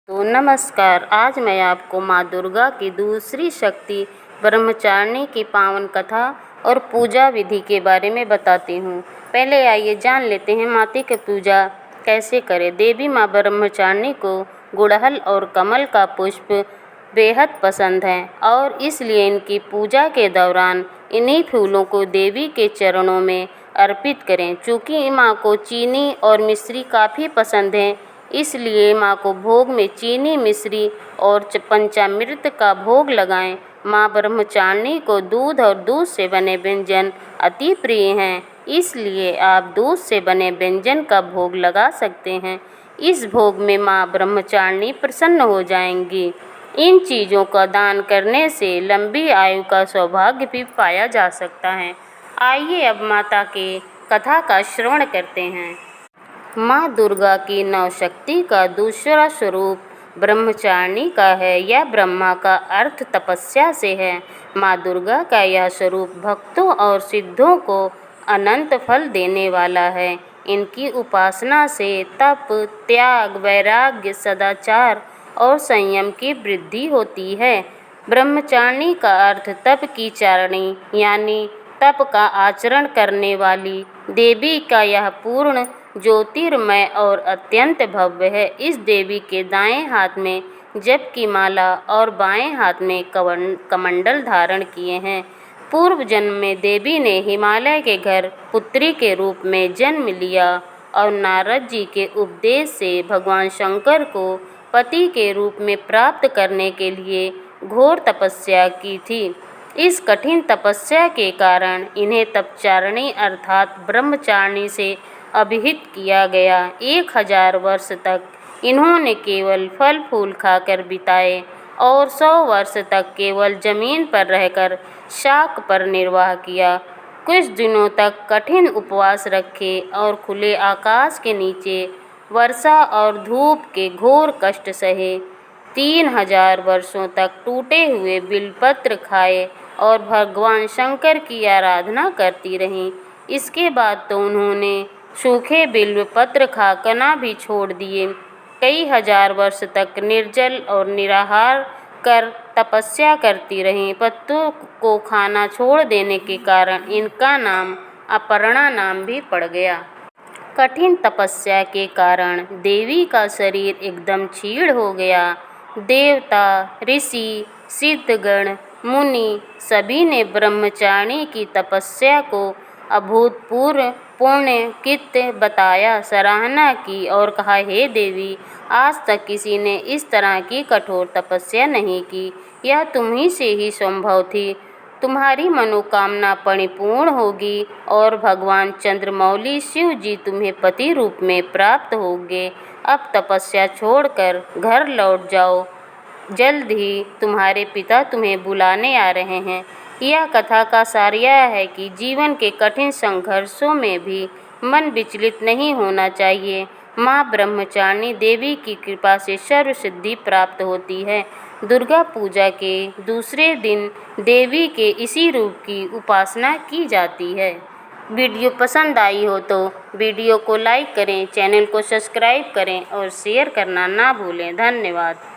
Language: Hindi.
तो नमस्कार। आज मैं आपको माँ दुर्गा की दूसरी शक्ति ब्रह्मचारिणी की पावन कथा और पूजा विधि के बारे में बताती हूँ। पहले आइए जान लेते हैं माता की पूजा कैसे करें। देवी माँ ब्रह्मचारिणी को गुड़हल और कमल का पुष्प बेहद पसंद है और इसलिए इनकी पूजा के दौरान इन्हीं फूलों को देवी के चरणों में अर्पित करें। चूँकि माँ को चीनी और मिश्री काफ़ी पसंद है, इसलिए माँ को भोग में चीनी, मिश्री और पंचामृत का भोग लगाएं। माँ ब्रह्मचारिणी को दूध और दूध से बने व्यंजन अति प्रिय हैं, इसलिए आप दूध से बने व्यंजन का भोग लगा सकते हैं। इस भोग में माँ ब्रह्मचारिणी प्रसन्न हो जाएंगी। इन चीज़ों का दान करने से लंबी आयु का सौभाग्य भी पाया जा सकता है। आइए अब माता के कथा का श्रवण करते हैं। माँ दुर्गा की नवशक्ति का दूसरा स्वरूप ब्रह्मचारिणी का है। यह ब्रह्मा का अर्थ तपस्या से है। माँ दुर्गा का यह स्वरूप भक्तों और सिद्धों को अनंत फल देने वाला है। इनकी उपासना से तप, त्याग, वैराग्य, सदाचार और संयम की वृद्धि होती है। ब्रह्मचारिणी का अर्थ तप की चारिणी यानी तप का आचरण करने वाली देवी का यह पूर्ण ज्योतिर्मय और अत्यंत भव्य है। इस देवी के दाएं हाथ में जप की माला और बाएं हाथ में कमंडल धारण किए हैं। पूर्व जन्म में देवी ने हिमालय के घर पुत्री के रूप में जन्म लिया और नारद जी के उपदेश से भगवान शंकर को पति के रूप में प्राप्त करने के लिए घोर तपस्या की थी। इस कठिन तपस्या के कारण इन्हें तपचारिणी अर्थात ब्रह्मचारिणी से अभिहित किया गया। 1000 वर्ष तक इन्होंने केवल फल फूल खाकर बिताए और 100 वर्ष तक केवल जमीन पर रहकर शाक पर निर्वाह किया। कुछ दिनों तक कठिन उपवास रखे और खुले आकाश के नीचे वर्षा और धूप के घोर कष्ट सहे। 3000 वर्षों तक टूटे हुए बिलपत्र खाए और भगवान शंकर की आराधना करती रहीं। इसके बाद तो उन्होंने सूखे बिल्व पत्र खाना भी छोड़ दिए। कई हजार वर्ष तक निर्जल और निराहार कर तपस्या करती रहीं। पत्तों को खाना छोड़ देने के कारण इनका नाम अपर्णा नाम भी पड़ गया। कठिन तपस्या के कारण देवी का शरीर एकदम क्षीण हो गया। देवता, ऋषि, सिद्धगण, मुनि सभी ने ब्रह्मचारिणी की तपस्या को अभूतपूर्व पुण्य कृत्य बताया, सराहना की और कहा, हे देवी, आज तक किसी ने इस तरह की कठोर तपस्या नहीं की। यह तुम्ही से ही संभव थी। तुम्हारी मनोकामना परिपूर्ण होगी और भगवान चंद्रमौली शिव जी तुम्हें पति रूप में प्राप्त होंगे। अब तपस्या छोड़कर घर लौट जाओ। जल्द ही तुम्हारे पिता तुम्हें बुलाने आ रहे हैं। यह कथा का सार यह है कि जीवन के कठिन संघर्षों में भी मन विचलित नहीं होना चाहिए। माँ ब्रह्मचारिणी देवी की कृपा से सर्व सिद्धि प्राप्त होती है। दुर्गा पूजा के दूसरे दिन देवी के इसी रूप की उपासना की जाती है। वीडियो पसंद आई हो तो वीडियो को लाइक करें, चैनल को सब्सक्राइब करें और शेयर करना ना भूलें। धन्यवाद।